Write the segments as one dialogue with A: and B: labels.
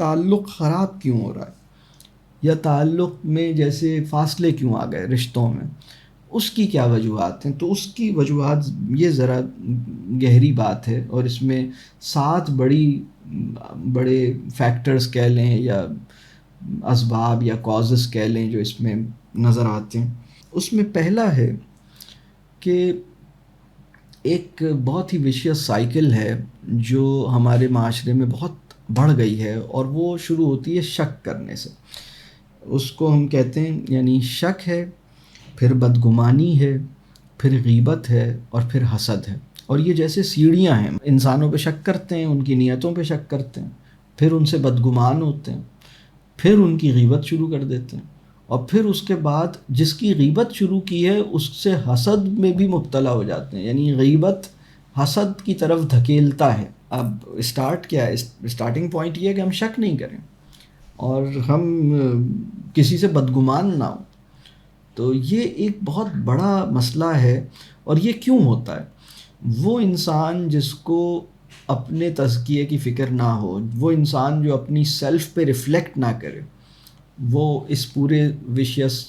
A: تعلق خراب کیوں ہو رہا ہے، یا تعلق میں جیسے فاصلے کیوں آ گئے رشتوں میں، اس کی کیا وجوہات ہیں؟ تو اس کی وجوہات یہ ذرا گہری بات ہے، اور اس میں 7 بڑے فیکٹرز کہہ لیں یا اسباب یا کازز کہہ لیں جو اس میں نظر آتے ہیں۔ اس میں پہلا ہے کہ ایک بہت ہی ویشیس سائیکل ہے جو ہمارے معاشرے میں بہت بڑھ گئی ہے، اور وہ شروع ہوتی ہے شک کرنے سے۔ اس کو ہم کہتے ہیں، یعنی شک ہے، پھر بدگمانی ہے، پھر غیبت ہے، اور پھر حسد ہے۔ اور یہ جیسے سیڑھیاں ہیں، انسانوں پہ شک کرتے ہیں، ان کی نیتوں پہ شک کرتے ہیں، پھر ان سے بدگمان ہوتے ہیں، پھر ان کی غیبت شروع کر دیتے ہیں، اور پھر اس کے بعد جس کی غیبت شروع کی ہے اس سے حسد میں بھی مبتلا ہو جاتے ہیں، یعنی غیبت حسد کی طرف دھکیلتا ہے۔ اب اسٹارٹ کیا ہے؟ اسٹارٹنگ پوائنٹ یہ ہے کہ ہم شک نہیں کریں اور ہم کسی سے بدگمان نہ ہوں۔ تو یہ ایک بہت بڑا مسئلہ ہے۔ اور یہ کیوں ہوتا ہے؟ وہ انسان جس کو اپنے تزکیے کی فکر نہ ہو، وہ انسان جو اپنی سیلف پہ ریفلیکٹ نہ کرے، وہ اس پورے ویشیس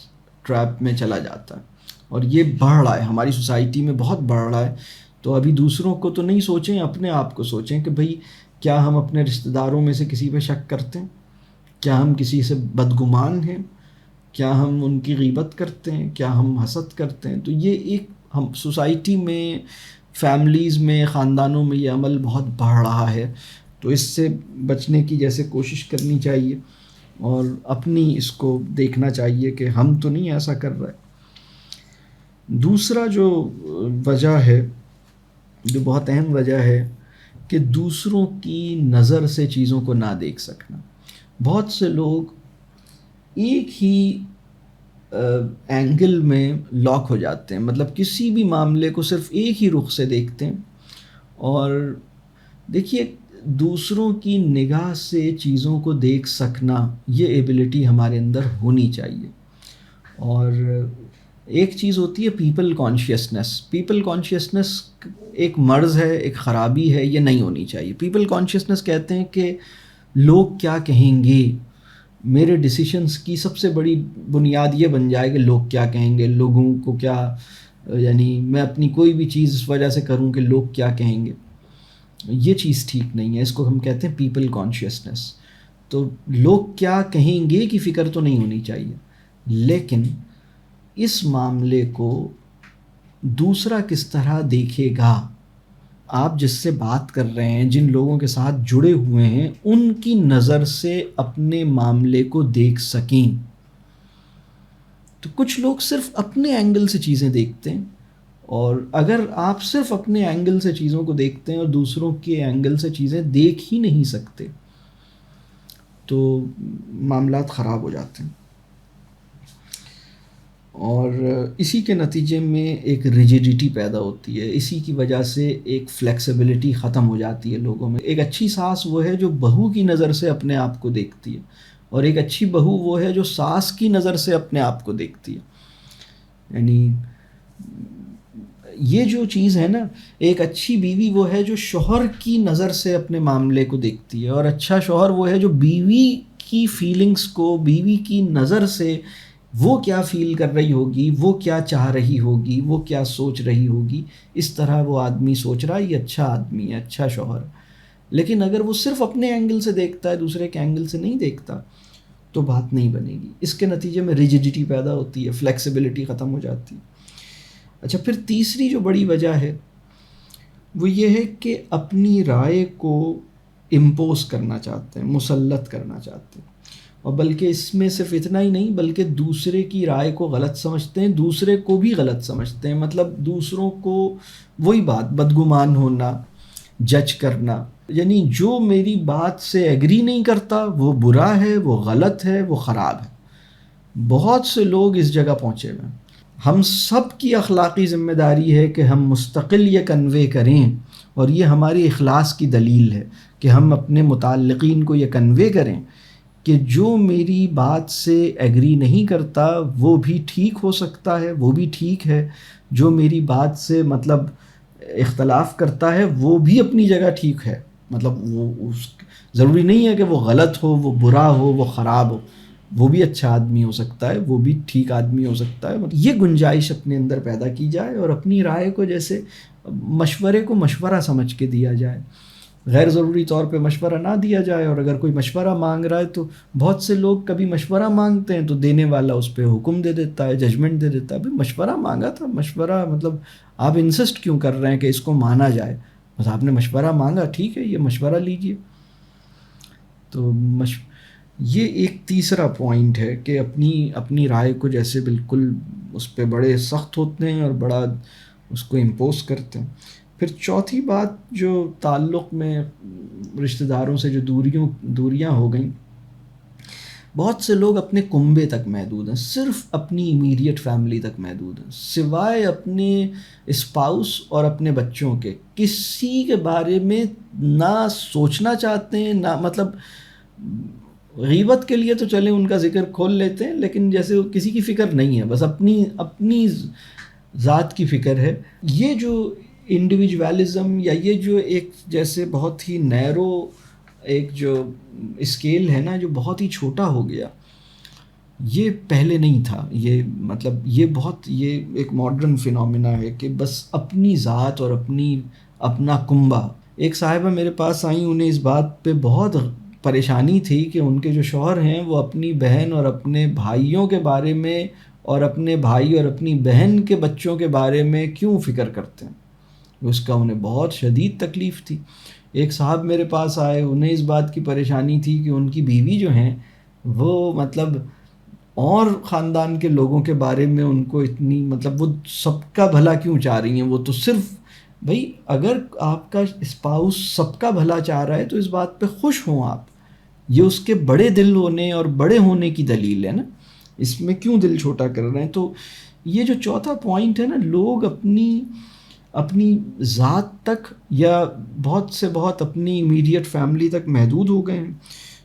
A: ٹریپ میں چلا جاتا ہے، اور یہ بڑھ رہا ہے ہماری سوسائٹی میں، بہت بڑھ رہا ہے۔ تو ابھی دوسروں کو تو نہیں سوچیں، اپنے آپ کو سوچیں کہ بھئی کیا ہم اپنے رشتہ داروں میں سے کسی پہ شک کرتے ہیں؟ کیا ہم کسی سے بدگمان ہیں؟ کیا ہم ان کی غیبت کرتے ہیں؟ کیا ہم حسد کرتے ہیں؟ تو یہ ایک ہم سوسائٹی میں، فیملیز میں، خاندانوں میں یہ عمل بہت بڑھ رہا ہے۔ تو اس سے بچنے کی جیسے کوشش کرنی چاہیے، اور اپنی اس کو دیکھنا چاہیے کہ ہم تو نہیں ایسا کر رہے۔ دوسرا جو وجہ ہے، جو بہت اہم وجہ ہے، کہ دوسروں کی نظر سے چیزوں کو نہ دیکھ سکنا۔ بہت سے لوگ ایک ہی اینگل میں لاک ہو جاتے ہیں، مطلب کسی بھی معاملے کو صرف ایک ہی رخ سے دیکھتے ہیں۔ اور دیکھیے، دوسروں کی نگاہ سے چیزوں کو دیکھ سکنا، یہ ایبلٹی ہمارے اندر ہونی چاہیے۔ اور ایک چیز ہوتی ہے پیپل کانشیسنس۔ پیپل کانشیسنس ایک مرض ہے، ایک خرابی ہے، یہ نہیں ہونی چاہیے۔ پیپل کانشیسنس کہتے ہیں کہ لوگ کیا کہیں گے، میرے ڈیسیشنز کی سب سے بڑی بنیاد یہ بن جائے کہ لوگ کیا کہیں گے، لوگوں کو کیا، یعنی میں اپنی کوئی بھی چیز اس وجہ سے کروں کہ لوگ کیا کہیں گے۔ یہ چیز ٹھیک نہیں ہے، اس کو ہم کہتے ہیں پیپل کانشیسنس۔ تو لوگ کیا کہیں گے کی فکر تو نہیں ہونی چاہیے، لیکن اس معاملے کو دوسرا کس طرح دیکھے گا، آپ جس سے بات کر رہے ہیں، جن لوگوں کے ساتھ جڑے ہوئے ہیں، ان کی نظر سے اپنے معاملے کو دیکھ سکیں۔ تو کچھ لوگ صرف اپنے اینگل سے چیزیں دیکھتے ہیں، اور اگر آپ صرف اپنے اینگل سے چیزوں کو دیکھتے ہیں اور دوسروں کے اینگل سے چیزیں دیکھ ہی نہیں سکتے، تو معاملات خراب ہو جاتے ہیں۔ اور اسی کے نتیجے میں ایک ریجیڈیٹی پیدا ہوتی ہے، اسی کی وجہ سے ایک فلیکسیبلٹی ختم ہو جاتی ہے لوگوں میں۔ ایک اچھی ساس وہ ہے جو بہو کی نظر سے اپنے آپ کو دیکھتی ہے، اور ایک اچھی بہو وہ ہے جو ساس کی نظر سے اپنے آپ کو دیکھتی ہے۔ یعنی یہ جو چیز ہے نا، ایک اچھی بیوی وہ ہے جو شوہر کی نظر سے اپنے معاملے کو دیکھتی ہے، اور اچھا شوہر وہ ہے جو بیوی کی فیلنگز کو، بیوی کی نظر سے وہ کیا فیل کر رہی ہوگی، وہ کیا چاہ رہی ہوگی، وہ کیا سوچ رہی ہوگی، اس طرح وہ آدمی سوچ رہا ہے، یہ اچھا آدمی ہے، اچھا شوہر۔ لیکن اگر وہ صرف اپنے اینگل سے دیکھتا ہے، دوسرے کے اینگل سے نہیں دیکھتا، تو بات نہیں بنے گی۔ اس کے نتیجے میں ریجیڈیٹی پیدا ہوتی ہے، فلیکسیبلٹی ختم ہو جاتی ہے۔ اچھا، پھر تیسری جو بڑی وجہ ہے وہ یہ ہے کہ اپنی رائے کو امپوز کرنا چاہتے ہیں، مسلط کرنا چاہتے ہیں، اور بلکہ اس میں صرف اتنا ہی نہیں، بلکہ دوسرے کی رائے کو غلط سمجھتے ہیں، دوسرے کو بھی غلط سمجھتے ہیں۔ مطلب دوسروں کو، وہی بات، بدگمان ہونا، جج کرنا، یعنی جو میری بات سے ایگری نہیں کرتا وہ برا ہے، وہ غلط ہے، وہ خراب ہے۔ بہت سے لوگ اس جگہ پہنچے ہوئے ہیں۔ ہم سب کی اخلاقی ذمہ داری ہے کہ ہم مستقل یہ کنوے کریں، اور یہ ہماری اخلاص کی دلیل ہے کہ ہم اپنے متعلقین کو یہ کنوے کریں کہ جو میری بات سے ایگری نہیں کرتا وہ بھی ٹھیک ہو سکتا ہے، وہ بھی ٹھیک ہے، جو میری بات سے مطلب اختلاف کرتا ہے وہ بھی اپنی جگہ ٹھیک ہے، مطلب وہ ضروری نہیں ہے کہ وہ غلط ہو، وہ برا ہو، وہ خراب ہو، وہ بھی اچھا آدمی ہو سکتا ہے، وہ بھی ٹھیک آدمی ہو سکتا ہے. یہ گنجائش اپنے اندر پیدا کی جائے اور اپنی رائے کو جیسے مشورے کو مشورہ سمجھ کے دیا جائے، غیر ضروری طور پہ مشورہ نہ دیا جائے. اور اگر کوئی مشورہ مانگ رہا ہے تو بہت سے لوگ کبھی مشورہ مانگتے ہیں تو دینے والا اس پہ حکم دے دیتا ہے، ججمنٹ دے دیتا ہے. بھئی مشورہ مانگا تھا، مشورہ مطلب آپ انسسٹ کیوں کر رہے ہیں کہ اس کو مانا جائے؟ بس آپ نے مشورہ مانگا، ٹھیک ہے، یہ مشورہ لیجئے. تو یہ ایک تیسرا پوائنٹ ہے کہ اپنی رائے کو جیسے بالکل اس پہ بڑے سخت ہوتے ہیں اور بڑا اس کو امپوز کرتے ہیں. پھر چوتھی بات جو تعلق میں رشتہ داروں سے جو دوریاں ہو گئیں، بہت سے لوگ اپنے کنبے تک محدود ہیں، صرف اپنی امیڈیٹ فیملی تک محدود ہیں، سوائے اپنے اسپاؤس اور اپنے بچوں کے کسی کے بارے میں نہ سوچنا چاہتے ہیں، نہ مطلب غیبت کے لیے تو چلیں ان کا ذکر کھول لیتے ہیں، لیکن جیسے کسی کی فکر نہیں ہے، بس اپنی ذات کی فکر ہے. یہ جو انڈیویجوالزم یا یہ جو ایک جیسے بہت ہی نیرو ایک جو اسکیل ہے نا، جو بہت ہی چھوٹا ہو گیا، یہ پہلے نہیں تھا. یہ مطلب یہ ایک ماڈرن فینومینا ہے کہ بس اپنی ذات اور اپنا کنبہ. ایک صاحبہ میرے پاس آئیں، انہیں اس بات پہ بہت پریشانی تھی کہ ان کے جو شوہر ہیں وہ اپنی بہن اور اپنے بھائیوں کے بارے میں اور اپنے بھائی اور اپنی بہن کے بچوں کے بارے میں کیوں فکر کرتے ہیں. اس کا انہیں بہت شدید تکلیف تھی. ایک صاحب میرے پاس آئے، انہیں اس بات کی پریشانی تھی کہ ان کی بیوی جو ہیں وہ مطلب اور خاندان کے لوگوں کے بارے میں ان کو اتنی مطلب وہ سب کا بھلا کیوں چاہ رہی ہیں. وہ تو صرف بھئی اگر آپ کا اسپاؤس سب کا بھلا چاہ رہا ہے تو اس بات پہ خوش ہوں آپ، یہ اس کے بڑے دل ہونے اور بڑے ہونے کی دلیل ہے نا، اس میں کیوں دل چھوٹا کر رہے ہیں. تو یہ جو چوتھا پوائنٹ ہے نا، لوگ اپنی ذات تک یا بہت سے بہت اپنی امیڈیٹ فیملی تک محدود ہو گئے ہیں.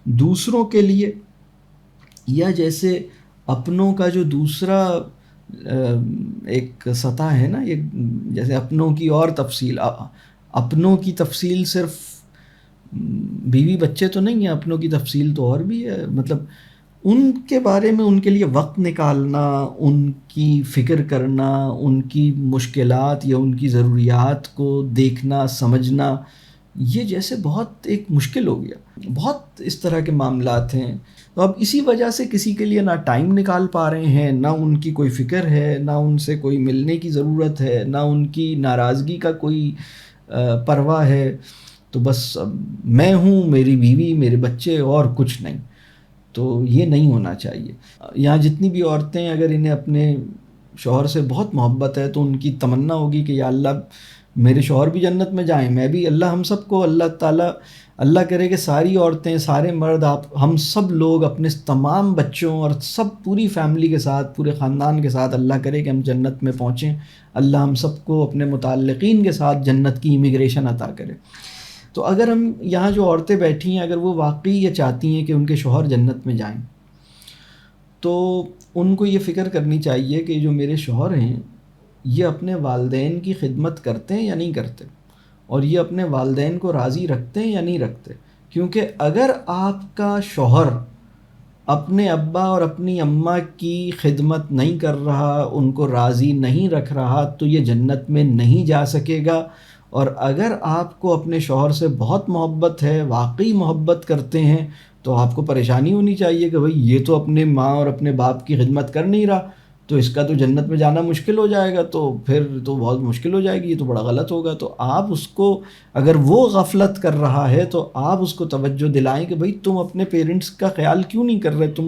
A: دوسروں کے لیے یا جیسے اپنوں کا جو دوسرا ایک سطح ہے نا، یہ جیسے اپنوں کی اور تفصیل، اپنوں کی تفصیل صرف بیوی بچے تو نہیں ہیں، اپنوں کی تفصیل تو اور بھی ہے. مطلب ان کے بارے میں ان کے لیے وقت نکالنا، ان کی فکر کرنا، ان کی مشکلات یا ان کی ضروریات کو دیکھنا سمجھنا، یہ جیسے بہت ایک مشکل ہو گیا. بہت اس طرح کے معاملات ہیں. تو اب اسی وجہ سے کسی کے لیے نہ ٹائم نکال پا رہے ہیں، نہ ان کی کوئی فکر ہے، نہ ان سے کوئی ملنے کی ضرورت ہے، نہ ان کی ناراضگی کا کوئی پرواہ ہے. تو بس میں ہوں، میری بیوی، میرے بچے، اور کچھ نہیں. تو یہ نہیں ہونا چاہیے. یہاں جتنی بھی عورتیں اگر انہیں اپنے شوہر سے بہت محبت ہے تو ان کی تمنا ہوگی کہ یا اللہ میرے شوہر بھی جنت میں جائیں، میں بھی. اللہ ہم سب کو، اللہ تعالیٰ اللہ کرے کہ ساری عورتیں، سارے مرد، ہم سب لوگ اپنے تمام بچوں اور سب پوری فیملی کے ساتھ، پورے خاندان کے ساتھ، اللہ کرے کہ ہم جنت میں پہنچیں. اللہ ہم سب کو اپنے متعلقین کے ساتھ جنت کی امیگریشن عطا کرے. تو اگر ہم یہاں جو عورتیں بیٹھی ہیں اگر وہ واقعی یہ چاہتی ہیں کہ ان کے شوہر جنت میں جائیں، تو ان کو یہ فکر کرنی چاہیے کہ جو میرے شوہر ہیں یہ اپنے والدین کی خدمت کرتے ہیں یا نہیں کرتے، اور یہ اپنے والدین کو راضی رکھتے ہیں یا نہیں رکھتے. کیونکہ اگر آپ کا شوہر اپنے ابا اور اپنی اماں کی خدمت نہیں کر رہا، ان کو راضی نہیں رکھ رہا، تو یہ جنت میں نہیں جا سکے گا. اور اگر آپ کو اپنے شوہر سے بہت محبت ہے، واقعی محبت کرتے ہیں، تو آپ کو پریشانی ہونی چاہیے کہ بھئی یہ تو اپنے ماں اور اپنے باپ کی خدمت کر نہیں رہا، تو اس کا تو جنت میں جانا مشکل ہو جائے گا. تو پھر تو بہت مشکل ہو جائے گی، یہ تو بڑا غلط ہوگا. تو آپ اس کو، اگر وہ غفلت کر رہا ہے تو آپ اس کو توجہ دلائیں کہ بھئی تم اپنے پیرنٹس کا خیال کیوں نہیں کر رہے.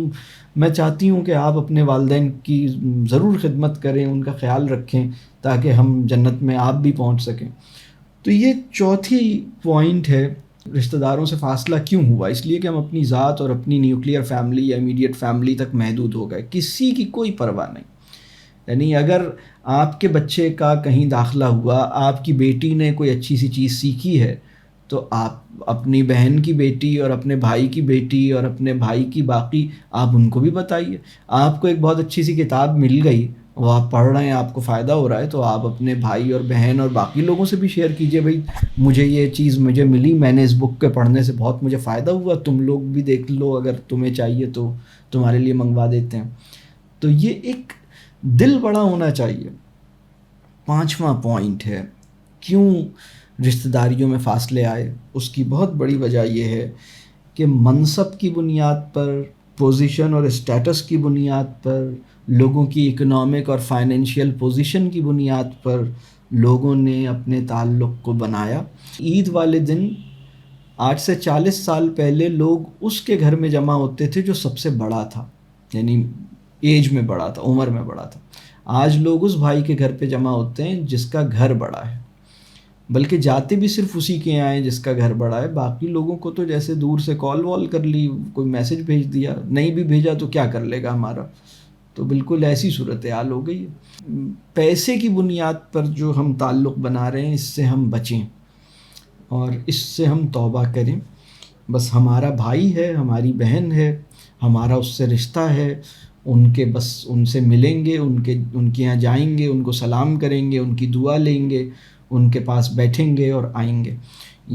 A: میں چاہتی ہوں کہ آپ اپنے والدین کی ضرور خدمت کریں، ان کا خیال رکھیں، تاکہ ہم جنت میں آپ بھی پہنچ سکیں. تو یہ چوتھی پوائنٹ ہے، رشتہ داروں سے فاصلہ کیوں ہوا؟ اس لیے کہ ہم اپنی ذات اور اپنی نیوکلیئر فیملی یا امیڈیٹ فیملی تک محدود ہو گئے، کسی کی کوئی پرواہ نہیں. یعنی اگر آپ کے بچے کا کہیں داخلہ ہوا، آپ کی بیٹی نے کوئی اچھی سی چیز سیکھی ہے، تو آپ اپنی بہن کی بیٹی اور اپنے بھائی کی بیٹی اور اپنے بھائی کی باقی، آپ ان کو بھی بتائیے. آپ کو ایک بہت اچھی سی کتاب مل گئی وہ آپ پڑھ رہے ہیں، آپ کو فائدہ ہو رہا ہے، تو آپ اپنے بھائی اور بہن اور باقی لوگوں سے بھی شیئر کیجئے، بھائی مجھے یہ چیز مجھے ملی، میں نے اس بک کے پڑھنے سے بہت مجھے فائدہ ہوا، تم لوگ بھی دیکھ لو، اگر تمہیں چاہیے تو تمہارے لیے منگوا دیتے ہیں۔ تو یہ ایک دل بڑا ہونا چاہیے۔ پانچواں پوائنٹ ہے کیوں رشتہ داریوں میں فاصلے آئے، اس کی بہت بڑی وجہ یہ ہے کہ منصب کی بنیاد پر، پوزیشن اور اسٹیٹس کی بنیاد پر، لوگوں کی اکنامک اور فائنینشیل پوزیشن کی بنیاد پر لوگوں نے اپنے تعلق کو بنایا۔ عید والے دن آج سے 40 سال پہلے لوگ اس کے گھر میں جمع ہوتے تھے جو سب سے بڑا تھا، یعنی ایج میں بڑا تھا، عمر میں بڑا تھا۔ آج لوگ اس بھائی کے گھر پہ جمع ہوتے ہیں جس کا گھر بڑا ہے، بلکہ جاتے بھی صرف اسی کے یہاں ہیں جس کا گھر بڑا ہے۔ باقی لوگوں کو تو جیسے دور سے کال وال کر لی، کوئی میسج بھیج دیا، نہیں بھی بھیجا تو کیا کر لے گا ہمارا، تو بالکل ایسی صورتحال ہو گئی ہے۔ پیسے کی بنیاد پر جو ہم تعلق بنا رہے ہیں اس سے ہم بچیں اور اس سے ہم توبہ کریں۔ بس ہمارا بھائی ہے، ہماری بہن ہے، ہمارا اس سے رشتہ ہے، بس ان سے ملیں گے، ان کے یہاں جائیں گے، ان کو سلام کریں گے، ان کی دعا لیں گے، ان کے پاس بیٹھیں گے اور آئیں گے۔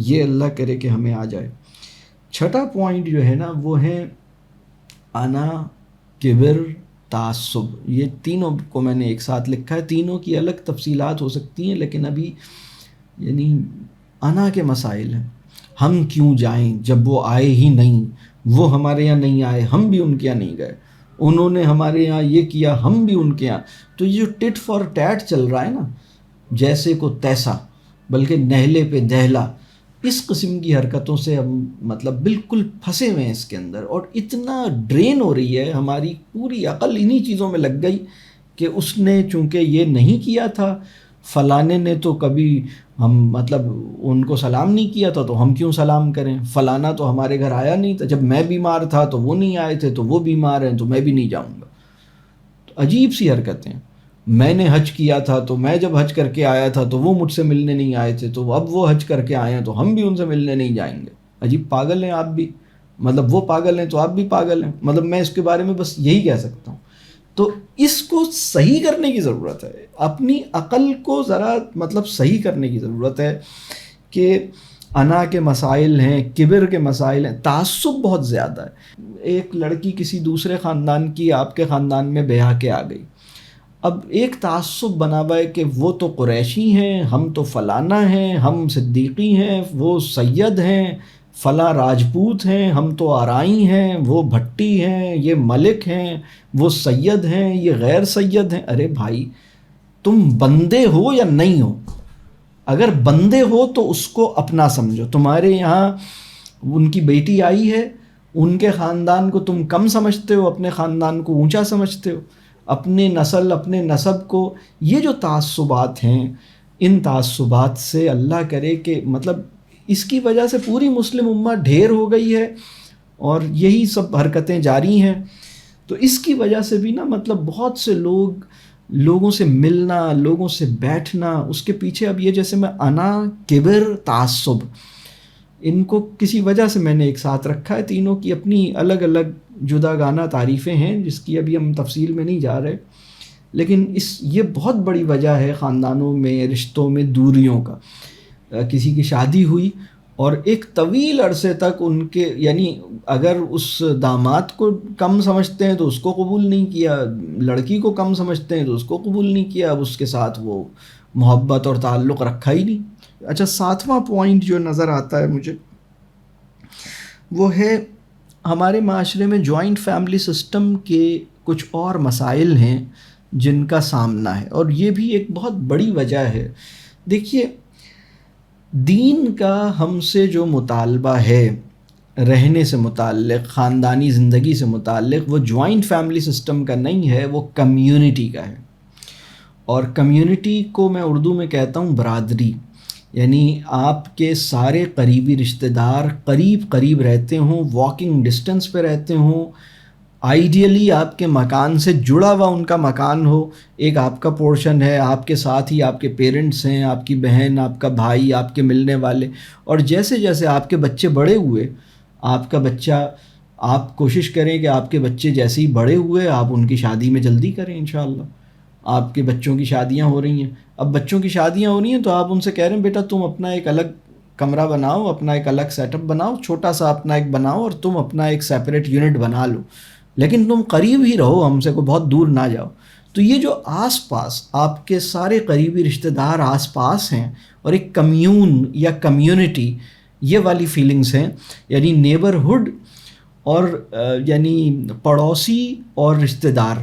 A: یہ اللہ کرے کہ ہمیں آ جائے۔ چھٹا پوائنٹ جو ہے نا وہ ہے انا، کبر، تعصب۔ یہ تینوں کو میں نے ایک ساتھ لکھا ہے، تینوں کی الگ تفصیلات ہو سکتی ہیں، لیکن ابھی یعنی انا کے مسائل ہیں۔ ہم کیوں جائیں جب وہ آئے ہی نہیں، وہ ہمارے یہاں نہیں آئے، ہم بھی ان کے یہاں نہیں گئے، انہوں نے ہمارے یہاں یہ کیا، ہم بھی ان کے یہاں۔ تو یہ جو ٹٹ فار ٹیٹ چل رہا ہے نا، جیسے کو تیسا، بلکہ نہلے پہ دہلا، اس قسم کی حرکتوں سے ہم مطلب بالکل پھنسے ہوئے ہیں اس کے اندر، اور اتنا ڈرین ہو رہی ہے ہماری پوری عقل انہی چیزوں میں لگ گئی کہ اس نے چونکہ یہ نہیں کیا تھا، فلانے نے تو کبھی ہم مطلب ان کو سلام نہیں کیا تھا تو ہم کیوں سلام کریں، فلانا تو ہمارے گھر آیا نہیں تھا، جب میں بیمار تھا تو وہ نہیں آئے تھے، تو وہ بیمار ہیں تو میں بھی نہیں جاؤں گا۔ تو عجیب سی حرکتیں۔ میں نے حج کیا تھا تو میں جب حج کر کے آیا تھا تو وہ مجھ سے ملنے نہیں آئے تھے، تو اب وہ حج کر کے آئے ہیں تو ہم بھی ان سے ملنے نہیں جائیں گے۔ عجیب پاگل ہیں آپ بھی، مطلب وہ پاگل ہیں تو آپ بھی پاگل ہیں، مطلب میں اس کے بارے میں بس یہی کہہ سکتا ہوں۔ تو اس کو صحیح کرنے کی ضرورت ہے، اپنی عقل کو ذرا مطلب صحیح کرنے کی ضرورت ہے کہ انا کے مسائل ہیں، کبر کے مسائل ہیں، تعصب بہت زیادہ ہے۔ ایک لڑکی کسی دوسرے خاندان کی آپ کے خاندان میں بیاہ کے آ گئی، اب ایک تعصب بنا ہوا ہے کہ وہ تو قریشی ہیں، ہم تو فلانا ہیں، ہم صدیقی ہیں، وہ سید ہیں، فلاں راجپوت ہیں، ہم تو آرائی ہیں، وہ بھٹی ہیں، یہ ملک ہیں، وہ سید ہیں، یہ غیر سید ہیں۔ ارے بھائی تم بندے ہو یا نہیں ہو؟ اگر بندے ہو تو اس کو اپنا سمجھو۔ تمہارے یہاں ان کی بیٹی آئی ہے، ان کے خاندان کو تم کم سمجھتے ہو، اپنے خاندان کو اونچا سمجھتے ہو، اپنے نسل اپنے نسب کو۔ یہ جو تعصبات ہیں، ان تعصبات سے اللہ کرے کہ مطلب اس کی وجہ سے پوری مسلم امہ ڈھیر ہو گئی ہے اور یہی سب حرکتیں جاری ہیں۔ تو اس کی وجہ سے بھی نا مطلب بہت سے لوگوں سے ملنا، لوگوں سے بیٹھنا، اس کے پیچھے اب یہ جیسے میں انا، کبر، تعصب، ان کو کسی وجہ سے میں نے ایک ساتھ رکھا ہے۔ تینوں کی اپنی الگ الگ جدا گانہ تعریفیں ہیں جس کی ابھی ہم تفصیل میں نہیں جا رہے، لیکن یہ بہت بڑی وجہ ہے خاندانوں میں، رشتوں میں دوریوں کا۔ کسی کی شادی ہوئی اور ایک طویل عرصے تک ان کے یعنی اگر اس داماد کو کم سمجھتے ہیں تو اس کو قبول نہیں کیا، لڑکی کو کم سمجھتے ہیں تو اس کو قبول نہیں کیا، اب اس کے ساتھ وہ محبت اور تعلق رکھا ہی نہیں۔ اچھا، ساتواں پوائنٹ جو نظر آتا ہے مجھے وہ ہے ہمارے معاشرے میں جوائنٹ فیملی سسٹم کے کچھ اور مسائل ہیں جن کا سامنا ہے، اور یہ بھی ایک بہت بڑی وجہ ہے۔ دیکھیے، دین کا ہم سے جو مطالبہ ہے رہنے سے متعلق، خاندانی زندگی سے متعلق، وہ جوائنٹ فیملی سسٹم کا نہیں ہے، وہ کمیونٹی کا ہے۔ اور کمیونٹی کو میں اردو میں کہتا ہوں برادری، یعنی آپ کے سارے قریبی رشتہ دار قریب رہتے ہوں، واکنگ ڈسٹنس پہ رہتے ہوں، آئیڈیلی آپ کے مکان سے جڑا ہوا ان کا مکان ہو، ایک آپ کا پورشن ہے، آپ کے ساتھ ہی آپ کے پیرنٹس ہیں، آپ کی بہن، آپ کا بھائی، آپ کے ملنے والے، اور جیسے جیسے آپ کے بچے بڑے ہوئے، آپ کا بچہ، آپ کوشش کریں کہ آپ کے بچے جیسے ہی بڑے ہوئے آپ ان کی شادی میں جلدی کریں انشاءاللہ، آپ کے بچوں کی شادیاں ہو رہی ہیں. اب بچوں کی شادیاں ہو رہی ہیں تو آپ ان سے کہہ رہے ہیں بیٹا تم اپنا ایک الگ کمرہ بناؤ, اپنا ایک الگ سیٹ اپ بناؤ, چھوٹا سا اپنا ایک بناؤ, اور تم اپنا ایک سیپریٹ یونٹ بنا لو, لیکن تم قریب ہی رہو ہم سے, کوئی بہت دور نہ جاؤ. تو یہ جو آس پاس آپ کے سارے قریبی رشتہ دار آس پاس ہیں, اور ایک کمیون یا کمیونٹی, یہ والی فیلنگس ہیں, یعنی نیبرہڈ اور یعنی پڑوسی اور رشتہ دار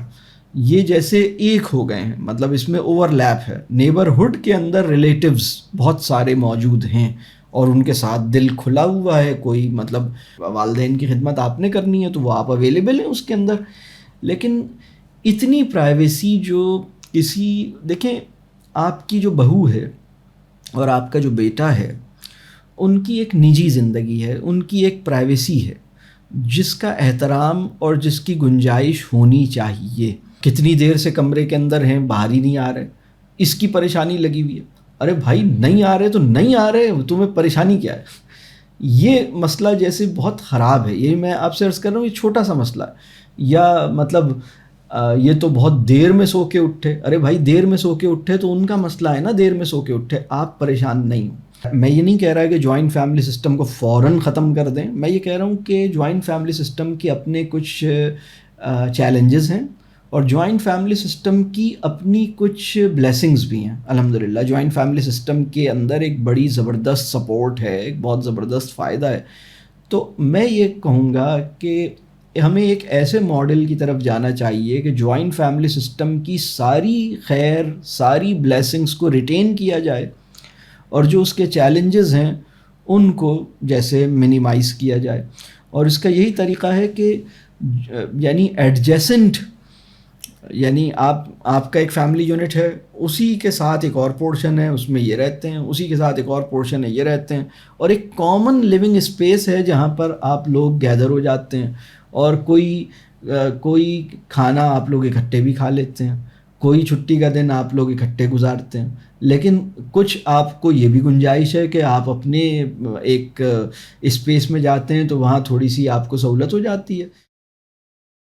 A: یہ جیسے ایک ہو گئے ہیں. مطلب اس میں اوور لیپ ہے. نیبرہڈ کے اندر ریلیٹیوز بہت سارے موجود ہیں اور ان کے ساتھ دل کھلا ہوا ہے. کوئی مطلب والدین کی خدمت آپ نے کرنی ہے تو وہ آپ اویلیبل ہیں اس کے اندر. لیکن اتنی پرائیویسی جو دیکھیں آپ کی جو بہو ہے اور آپ کا جو بیٹا ہے, ان کی ایک نجی زندگی ہے, ان کی ایک پرائیویسی ہے جس کا احترام اور جس کی گنجائش ہونی چاہیے. کتنی دیر سے کمرے کے اندر ہیں, باہر ہی نہیں آ رہے, اس کی پریشانی لگی ہوئی ہے. ارے بھائی نہیں آ رہے تو نہیں آ رہے, تمہیں پریشانی کیا ہے؟ یہ مسئلہ جیسے بہت خراب ہے. یہی میں آپ سے عرض کر رہا ہوں, یہ چھوٹا سا مسئلہ ہے. یا مطلب یہ تو بہت دیر میں سو کے اٹھے. ارے بھائی دیر میں سو کے اٹھے تو ان کا مسئلہ ہے نا, دیر میں سو کے اٹھے, آپ پریشان نہیں ہوں. میں یہ نہیں کہہ رہا کہ جوائنٹ فیملی سسٹم کو فوراً ختم کر دیں. میں یہ کہہ رہا ہوں کہ جوائنٹ فیملی سسٹم کے اپنے کچھ چیلنجز ہیں, اور جوائنٹ فیملی سسٹم کی اپنی کچھ بلیسنگز بھی ہیں. الحمدللہ جوائنٹ فیملی سسٹم کے اندر ایک بڑی زبردست سپورٹ ہے, ایک بہت زبردست فائدہ ہے. تو میں یہ کہوں گا کہ ہمیں ایک ایسے ماڈل کی طرف جانا چاہیے کہ جوائنٹ فیملی سسٹم کی ساری خیر, ساری بلیسنگز کو ریٹین کیا جائے, اور جو اس کے چیلنجز ہیں ان کو جیسے منیمائز کیا جائے. اور اس کا یہی طریقہ ہے کہ یعنی ایڈجیسنٹ, یعنی آپ کا ایک فیملی یونٹ ہے, اسی کے ساتھ ایک اور پورشن ہے, اس میں یہ رہتے ہیں, اسی کے ساتھ ایک اور پورشن ہے, یہ رہتے ہیں, اور ایک کامن لیونگ اسپیس ہے جہاں پر آپ لوگ گیدر ہو جاتے ہیں, اور کوئی کھانا آپ لوگ اکٹھے بھی کھا لیتے ہیں, کوئی چھٹی کا دن آپ لوگ اکٹھے گزارتے ہیں. لیکن کچھ آپ کو یہ بھی گنجائش ہے کہ آپ اپنے ایک اسپیس میں جاتے ہیں تو وہاں تھوڑی سی آپ کو سہولت ہو جاتی ہے.